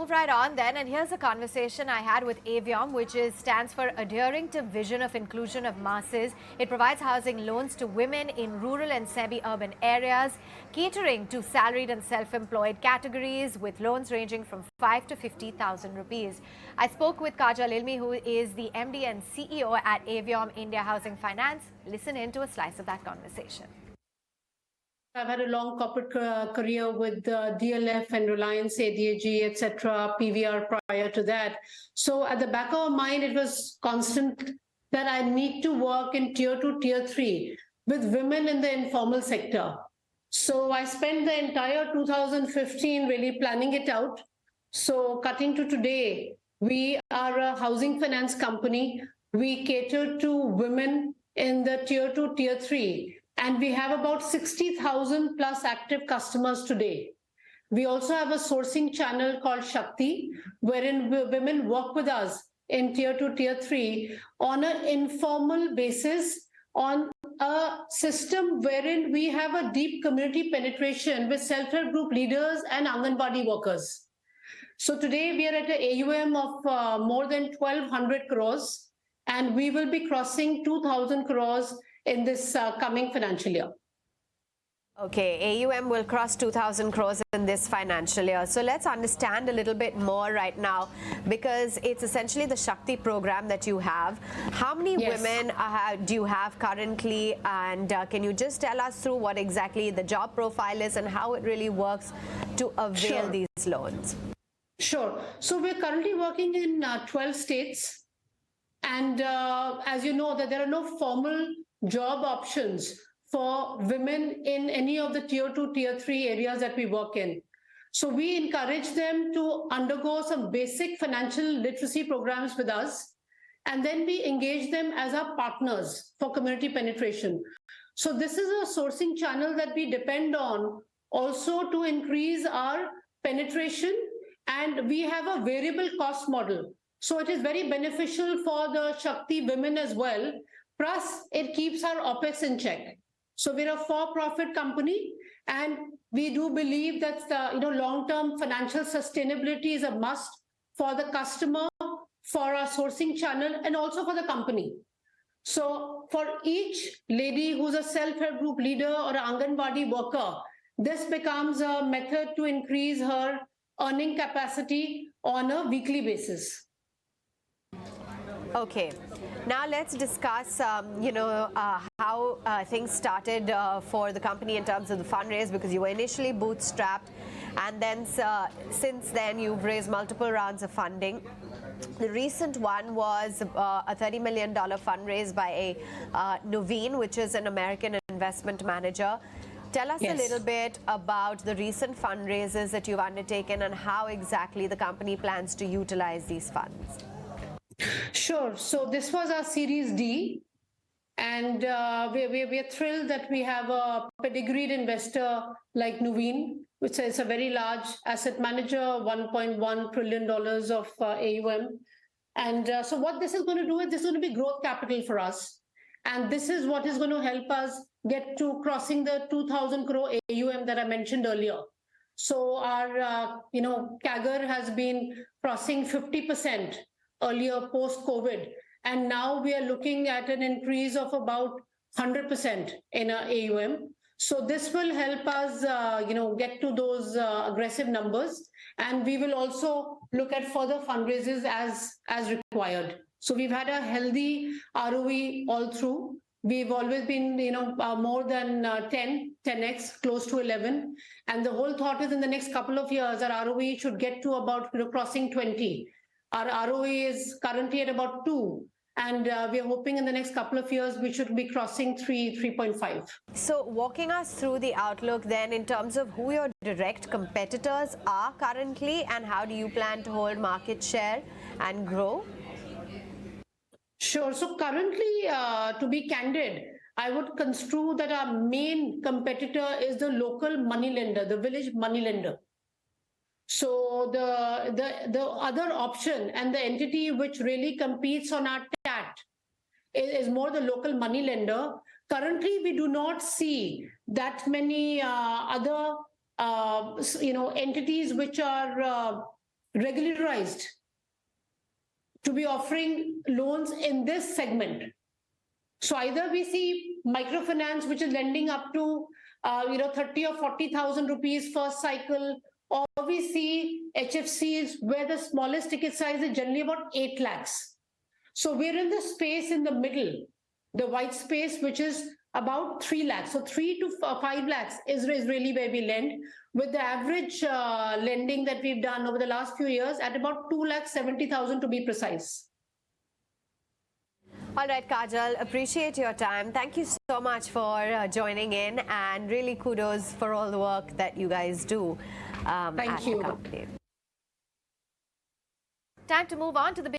move right on then, and here's a conversation I had with Aviom, which stands for Adhering to Vision of Inclusion of Masses. It provides housing loans to women in rural and semi-urban areas, catering to salaried and self-employed categories, with loans ranging from 5 to 50,000 rupees. I spoke with Kajal Ilmi, who is the MD and CEO at Aviom India Housing Finance. Listen in to a slice of that conversation. I've had a long corporate career with DLF and Reliance, ADAG, etc., PVR prior to that. So at the back of my mind, it was constant that I need to work in tier 2, tier 3 with women in the informal sector. So I spent the entire 2015 really planning it out. So cutting to today, we are a housing finance company. We cater to women in the tier 2, tier 3. And we have about 60,000 plus active customers today. We also have a sourcing channel called Shakti, wherein women work with us in tier 2, tier 3 on an informal basis, on a system wherein we have a deep community penetration with self-help group leaders and Anganwadi workers. So today we are at an AUM of more than 1,200 crores, and we will be crossing 2,000 crores in this coming financial year. Okay, AUM will cross 2,000 crores in this financial year. So let's understand a little bit more right now, because it's essentially the Shakti program that you have. How many women do you have currently? And can you just tell us through what exactly the job profile is and how it really works to avail these loans? Sure. So we're currently working in 12 states. And as you know, that there are no formal job options for women in any of the tier 2, tier 3 areas that we work in. So we encourage them to undergo some basic financial literacy programs with us, and then we engage them as our partners for community penetration. So this is a sourcing channel that we depend on also to increase our penetration, and we have a variable cost model. So it is very beneficial for the Shakti women as well. Plus, it keeps our OPEX in check. So we're a for-profit company, and we do believe that long-term financial sustainability is a must for the customer, for our sourcing channel, and also for the company. So for each lady who's a self-help group leader or an Anganwadi worker, this becomes a method to increase her earning capacity on a weekly basis. Okay. Now let's discuss, how things started for the company in terms of the fundraise, because you were initially bootstrapped, and then since then you've raised multiple rounds of funding. The recent one was a $30 million fundraise by Nuveen, which is an American investment manager. Tell us a little bit about the recent fundraisers that you've undertaken and how exactly the company plans to utilize these funds. Sure. So this was our Series D, and we're thrilled that we have a pedigreed investor like Nuveen, which is a very large asset manager, $1.1 trillion of AUM. And so what this is going to do is this is going to be growth capital for us. And this is what is going to help us get to crossing the 2,000 crore AUM that I mentioned earlier. So our CAGR has been crossing 50% earlier post-COVID, and now we are looking at an increase of about 100% in our AUM. So this will help us, get to those aggressive numbers, and we will also look at further fundraisers as required. So we've had a healthy ROE all through. We've always been, more than 10x, close to 11. And the whole thought is in the next couple of years, our ROE should get to about crossing 20. Our ROE is currently at about 2. And we're hoping in the next couple of years, we should be crossing 3.5. So walking us through the outlook then in terms of who your direct competitors are currently, and how do you plan to hold market share and grow? Sure. So currently, to be candid, I would construe that our main competitor is the local moneylender, the village moneylender. So the other option and the entity which really competes on our TAT is more the local moneylender. Currently, we do not see that many other entities which are regularized to be offering loans in this segment. So either we see microfinance, which is lending up to 30 or 40,000 rupees first cycle, or we see HFCs where the smallest ticket size is generally about 8 lakhs. So we're in the space in the middle, the white space, which is about 3 lakhs. So 3 to 5 lakhs is really where we lend, with the average lending that we've done over the last few years at about 2,70,000 to be precise. All right, Kajal, appreciate your time. Thank you so much for joining in, and really kudos for all the work that you guys do Thank at you. the company. Time to move on to the